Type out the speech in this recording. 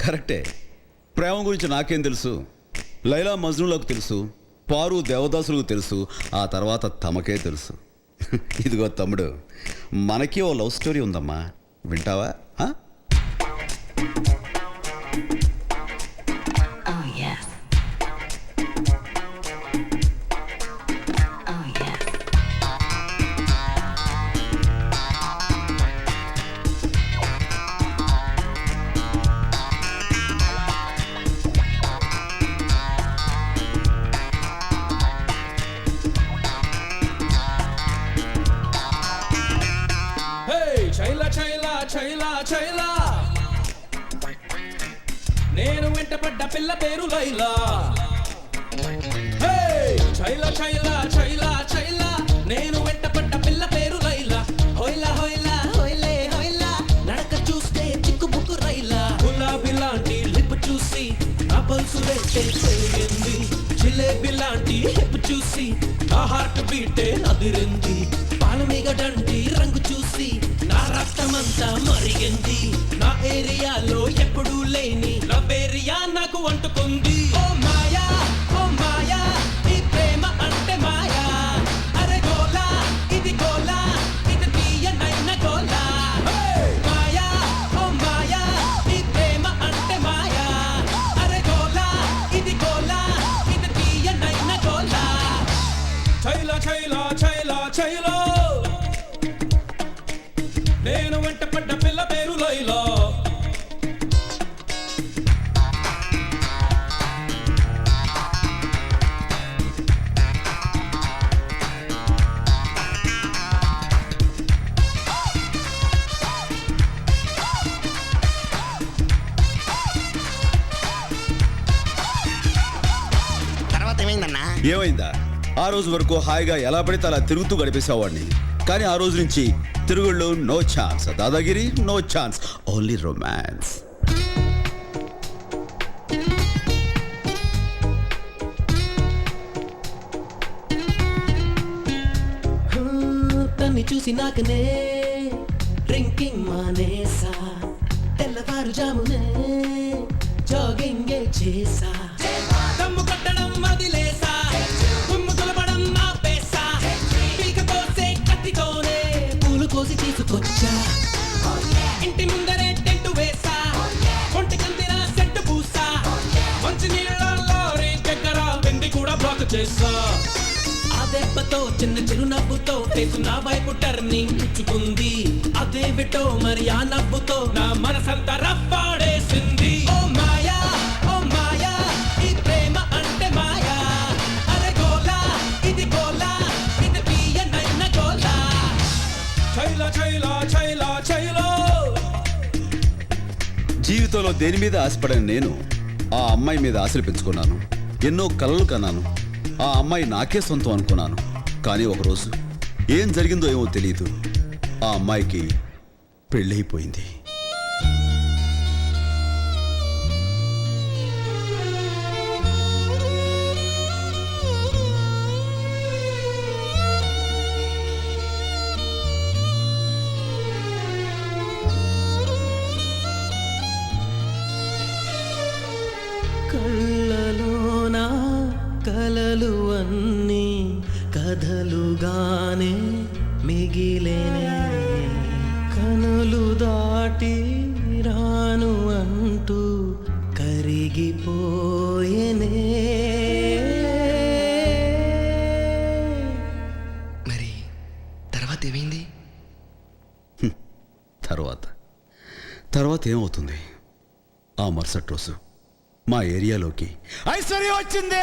కరెక్టే. ప్రేమ గురించి నాకేం తెలుసు? లైలా మజ్నూలకు తెలుసు, పారు దేవదాసులకు తెలుసు, ఆ తర్వాత తమకే తెలుసు. ఇదిగో తమ్ముడు, మనకి ఓ లవ్ స్టోరీ ఉందమ్మా, వింటావా? చైలా నేను వెంటపడ్డ పిల్ల పేరు లైలా. చైలా చైలా చైలా చైలా నేను వెంటపడ్డ పిల్ల పేరు లైలా. హోయిలా హోయిలా హోయిలే హోయిలా నడక చూస్తే చిక్కుబుక్కు రైలా. గులాబీ లాంటి లిప్ చూసి నా పల్సు రేటే పెరిగింది. జిలేబీ లాంటి హిప్ చూసి నా హార్ట్ బీటే అదిరింది. పాలమీగడంటి రంగు చూసి నా రక్తమంతా మరిగింది. నా ఏరియాలో ఎప్పుడూ లేని లవేరియా నాకు అంటుకుంది. ఓ మాయా ఓ మాయా ఈ ప్రేమ అంటే మాయా. అరే గోలా ఇది గోలా ఇది తీయనైన గోలా. మాయా ఓ మాయా ఈ ప్రేమ అంటే మాయా. అరే గోలా ఇది గోలా ఇది తీయనైన గోలా. చైలా చైలా చైలా చైలా నేను వెంటపడ్డ పిల్ల పేరు లైలా. తర్వాత ఏమైందన్నా? ఏమైందా? ఆ రోజు వరకు హాయిగా ఎలా పడితే అలా తిరుగుతూ గడిపేసేవాడిని. కానీ ఆ రోజు నుంచి తిరుగుళ్ళు నో ఛాన్స్, దాదాగిరి నో ఛాన్స్, ఓన్లీ రొమాన్స్. తన్ని చూసి నాకనే డ్రింకింగ్ మానేసా. తెల్లవారుజామునే జాగింగే చేసా. దమ్ము కట్టడం వదిలేసా. దుమ్ము తులపడం ఆపేసా. పీక కోసే కత్తితోనే పూలు కోసి తీసుకొచ్చా. ఇంటి ముందరే టెంటు వేసా. ఒంటి కందిన సెట్టు పూసా. మంచి నీళ్ళలో దగ్గర వెండి కూడా బ్లాక్ చేసా. ఆ దెబ్బతో చిన్న చిరునవ్వుతో ఫేసు నా వైపు టర్నింగ్ ఇచ్చుకుంది. అదే విటో మరి ఆ నవ్వుతో నా మనసంతా రప్పాడేసింది. ఓ మాయా ఓ మాయా ఈ ప్రేమ అంటే మాయా. అరే గోలా ఇది గోలా ఇది తీయనైన గోలా. చైలా చైలా చైలా చైలా జీవితంలో దేని మీద ఆశపడని నేను ఆ అమ్మాయి మీద ఆశలు పెంచుకున్నాను. ఎన్నో కలలు కన్నాను. ఆ అమ్మాయి నాకే సొంతం అనుకున్నాను. కానీ ఒకరోజు ఏం జరిగిందో ఏమో తెలియదు, ఆ అమ్మాయికి పెళ్ళైపోయింది. కళ్ళలోనా కలలు అన్నీ కథలుగానే మిగిలేనే. కనులు దాటి రాను అంటూ కరిగిపోయేనే. మరి తర్వాత ఏమైంది? తర్వాత ఏమవుతుంది? ఆ మరుసటి రోజు మా ఏరియాలోకి ఐశ్వర్య వచ్చింది.